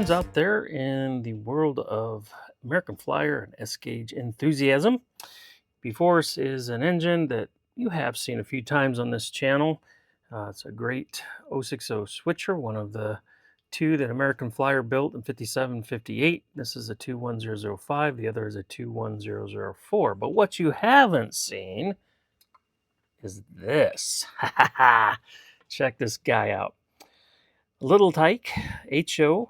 friends out there in the world of American Flyer and S-Gauge enthusiasm. Before us is an engine that you have seen a few times on this channel. It's a great 060 switcher, one of the two that American Flyer built in 57, 58. This is a 21005, the other is a 21004. But what you haven't seen is this. Check this guy out. Little Tyke HO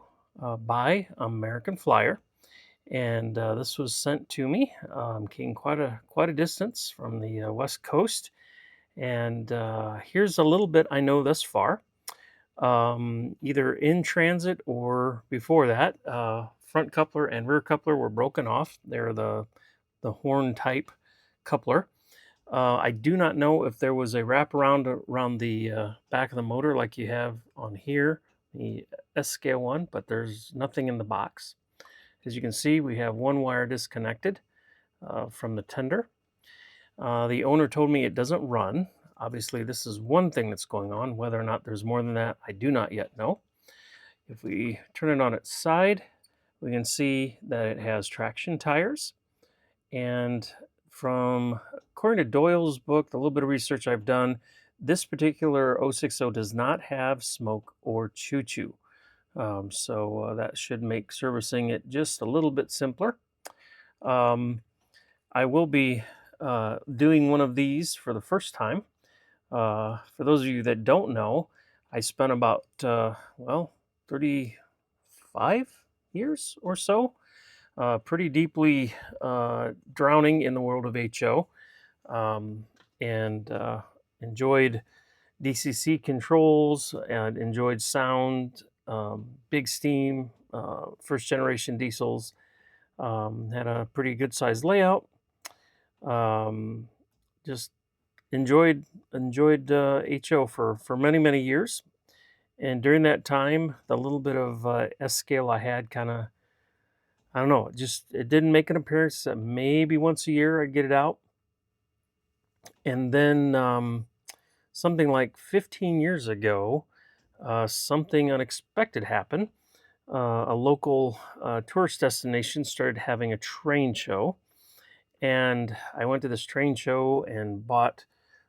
by American Flyer, and this was sent to me. Came quite a distance from the West Coast, and here's a little bit I know thus far. Either in transit or before that, front coupler and rear coupler were broken off. They're the horn type coupler. I do not know if there was a wraparound around the back of the motor like you have on here, the S scale one, but there's nothing in the box. As you can see, we have one wire disconnected from the tender. The owner told me it doesn't run. Obviously, this is one thing that's going on. Whether or not there's more than that, I do not yet know. If we turn it on its side, we can see that it has traction tires. And according to Doyle's book, the little bit of research I've done, this particular 060 does not have smoke or choo-choo. So that should make servicing it just a little bit simpler. I will be doing one of these for the first time. For those of you that don't know, I spent about, 35 years or so pretty deeply drowning in the world of HO, and enjoyed DCC controls and enjoyed sound, big steam, first generation diesels. Had a pretty good sized layout. Just enjoyed HO for many years, and during that time, the little bit of S scale I had kind of, I don't know, it didn't make an appearance. Maybe once a year I'd get it out. And then something like 15 years ago, something unexpected happened. A local tourist destination started having a train show. And I went to this train show and bought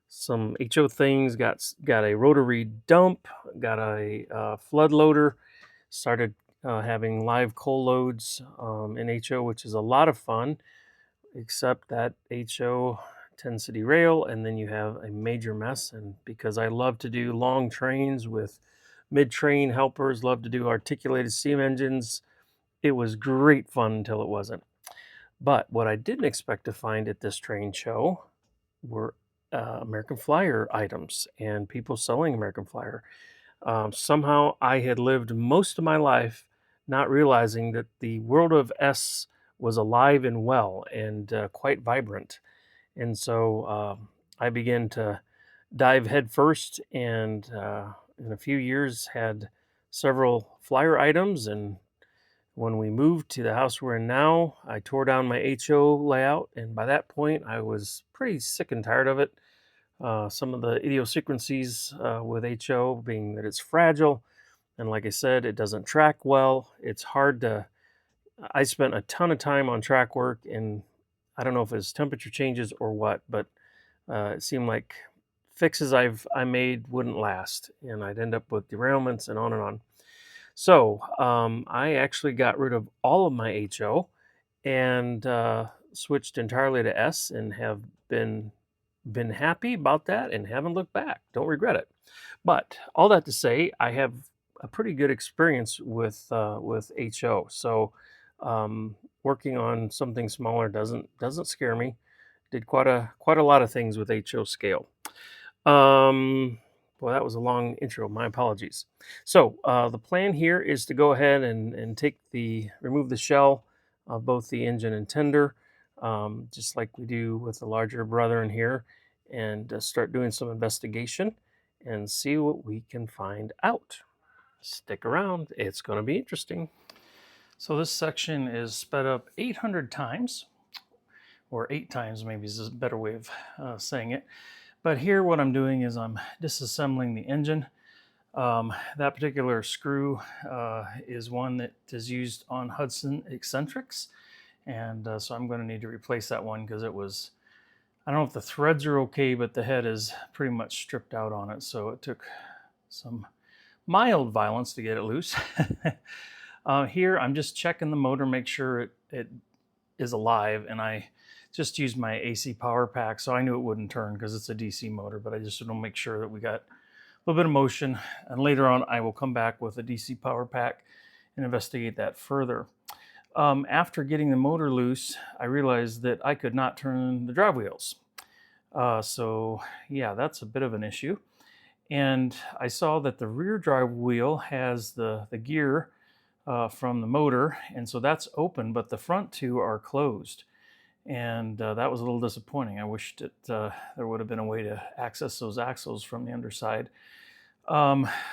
some HO things, got a rotary dump, got a flood loader, started having live coal loads in HO, which is a lot of fun, except that HO tends to derail and then you have a major mess. And because I love to do long trains with mid-train helpers, love to do articulated steam engines, it was great fun until it wasn't. But what I didn't expect to find at this train show were American Flyer items and people selling American Flyer. Somehow I had lived most of my life not realizing that the world of S was alive and well and quite vibrant. And so I began to dive headfirst, and in a few years had several Flyer items. And when we moved to the house we're in now, I tore down my HO layout, and by that point I was pretty sick and tired of it. Some of the idiosyncrasies with HO being that it's fragile, and like I said, it doesn't track well. It's hard to. I spent a ton of time on track work, and I don't know if it's temperature changes or what, but it seemed like fixes I made wouldn't last, and I'd end up with derailments and on and on. So I actually got rid of all of my HO and switched entirely to S, and have been happy about that and haven't looked back. Don't regret it. But all that to say, I have a pretty good experience with HO. So working on something smaller doesn't scare me. Did quite a lot of things with HO scale. Well, that was a long intro. My apologies. So the plan here is to go ahead and remove the shell of both the engine and tender, just like we do with the larger brethren here, and start doing some investigation and see what we can find out. Stick around. It's going to be interesting. So this section is sped up 800 times, or 8 times maybe is a better way of saying it. But here what I'm doing is I'm disassembling the engine. That particular screw is one that is used on Hudson eccentrics, and so I'm going to need to replace that one because it was, I don't know if the threads are okay, but the head is pretty much stripped out on it, so it took some mild violence to get it loose. Here I'm just checking the motor, make sure it is alive, and I just used my AC power pack, so I knew it wouldn't turn because it's a DC motor, but I just want to make sure that we got a little bit of motion, and later on I will come back with a DC power pack and investigate that further. After getting the motor loose, I realized that I could not turn the drive wheels. So yeah, that's a bit of an issue. And I saw that the rear drive wheel has the gear from the motor, and so that's open, but the front two are closed. And that was a little disappointing. I wished that there would have been a way to access those axles from the underside.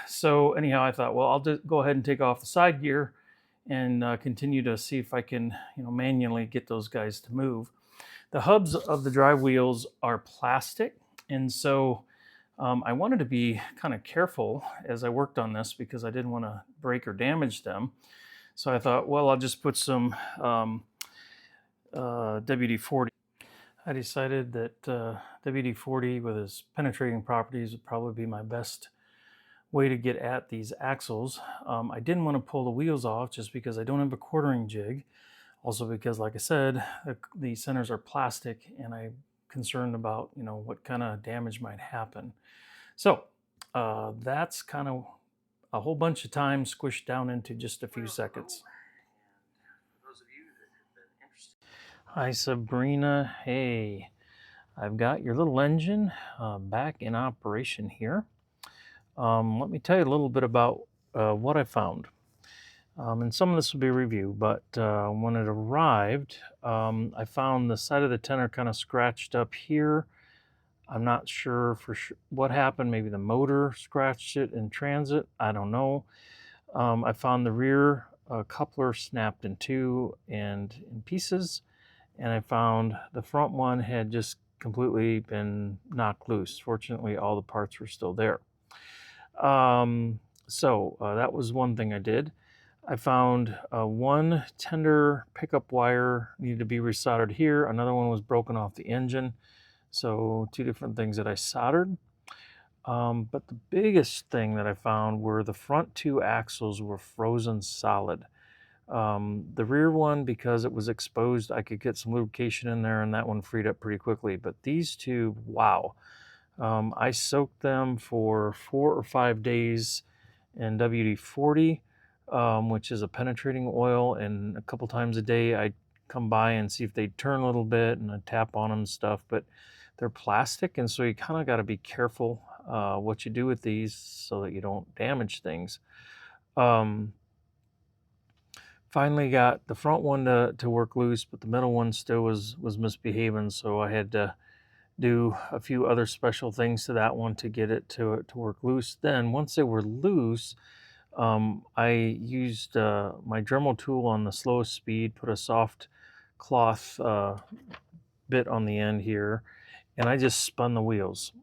So anyhow, I thought, well, I'll just go ahead and take off the side gear and continue to see if I can, manually get those guys to move. The hubs of the drive wheels are plastic, and so I wanted to be kind of careful as I worked on this because I didn't want to break or damage them. So I thought, well, I'll just put some WD-40. I decided that WD-40 with its penetrating properties would probably be my best way to get at these axles. I didn't want to pull the wheels off just because I don't have a quartering jig. Also because, like I said, the centers are plastic and I'm concerned about, what kind of damage might happen. So that's kind of a whole bunch of time squished down into just a few seconds. Hi, Sabrina. Hey, I've got your little engine back in operation here. Let me tell you a little bit about what I found. And some of this will be a review, but when it arrived, I found the side of the tender kind of scratched up here. I'm not sure for sure what happened. Maybe the motor scratched it in transit. I don't know. I found the rear coupler snapped in two and in pieces, and I found the front one had just completely been knocked loose. Fortunately, all the parts were still there. So that was one thing I did. I found one tender pickup wire needed to be resoldered here. Another one was broken off the engine. So two different things that I soldered. But the biggest thing that I found were the front two axles were frozen solid. The rear one, because it was exposed, I could get some lubrication in there and that one freed up pretty quickly. But these two, wow. I soaked them for 4 or 5 days in WD-40, which is a penetrating oil, and a couple times a day I'd come by and see if they'd turn a little bit, and I'd tap on them and stuff, but they're plastic, and so you kind of got to be careful what you do with these so that you don't damage things. Finally got the front one to work loose, but the middle one still was misbehaving, so I had to do a few other special things to that one to get it to work loose. Then once they were loose, I used my Dremel tool on the slowest speed, put a soft cloth bit on the end here, and I just spun the wheels.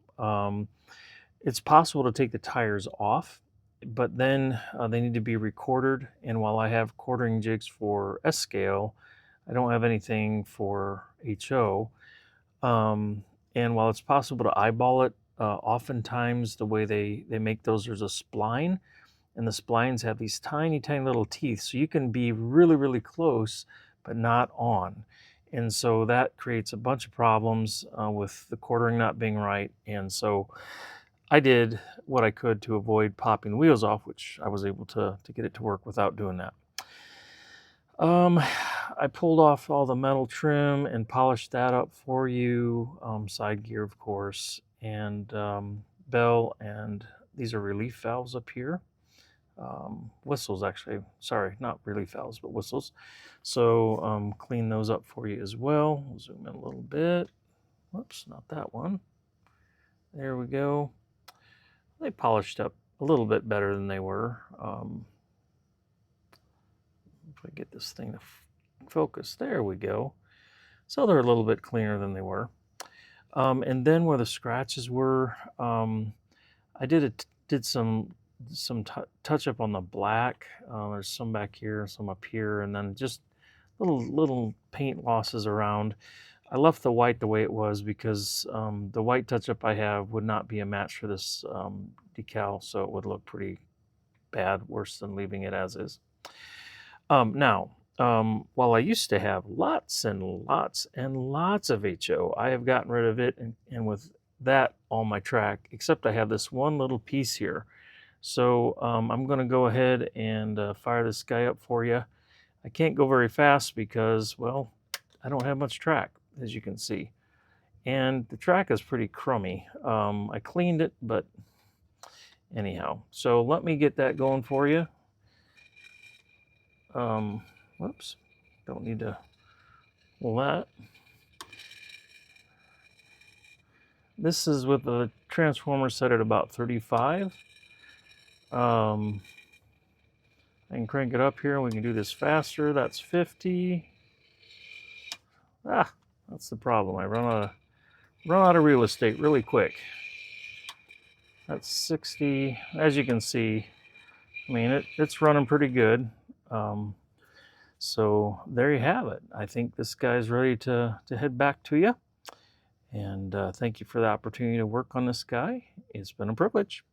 It's possible to take the tires off, but then they need to be recorded, and while I have quartering jigs for S scale, I don't have anything for HO. And while it's possible to eyeball it, oftentimes the way they make those, there's a spline, and the splines have these tiny, tiny little teeth. So you can be really, really close, but not on. And so that creates a bunch of problems with the quartering not being right. And so I did what I could to avoid popping the wheels off, which I was able to get it to work without doing that. I pulled off all the metal trim and polished that up for you. Side gear, of course, and bell, and these are relief valves up here. Whistles, actually. Sorry, not relief valves, but whistles. So clean those up for you as well. We'll zoom in a little bit. Whoops, not that one. There we go. They polished up a little bit better than they were. If I get this thing to focus, there we go. So they're a little bit cleaner than they were. And then where the scratches were, I did some some touch up on the black. There's some back here, some up here, and then just little paint losses around. I left the white the way it was because the white touch up I have would not be a match for this decal, so it would look pretty bad, worse than leaving it as is. Now, while I used to have lots and lots and lots of HO, I have gotten rid of it, and with that on my track, except I have this one little piece here. So I'm going to go ahead and fire this guy up for you. I can't go very fast because, well, I don't have much track, as you can see. And the track is pretty crummy. I cleaned it, but anyhow. So let me get that going for you. Whoops, don't need to pull that. This is with the transformer set at about 35. I can crank it up here and we can do this faster. That's 50. Ah, that's the problem. I run out of real estate really quick. That's 60. As you can see, I mean, it's running pretty good. So there you have it. I think this guy's ready to head back to you. And thank you for the opportunity to work on this guy. It's been a privilege.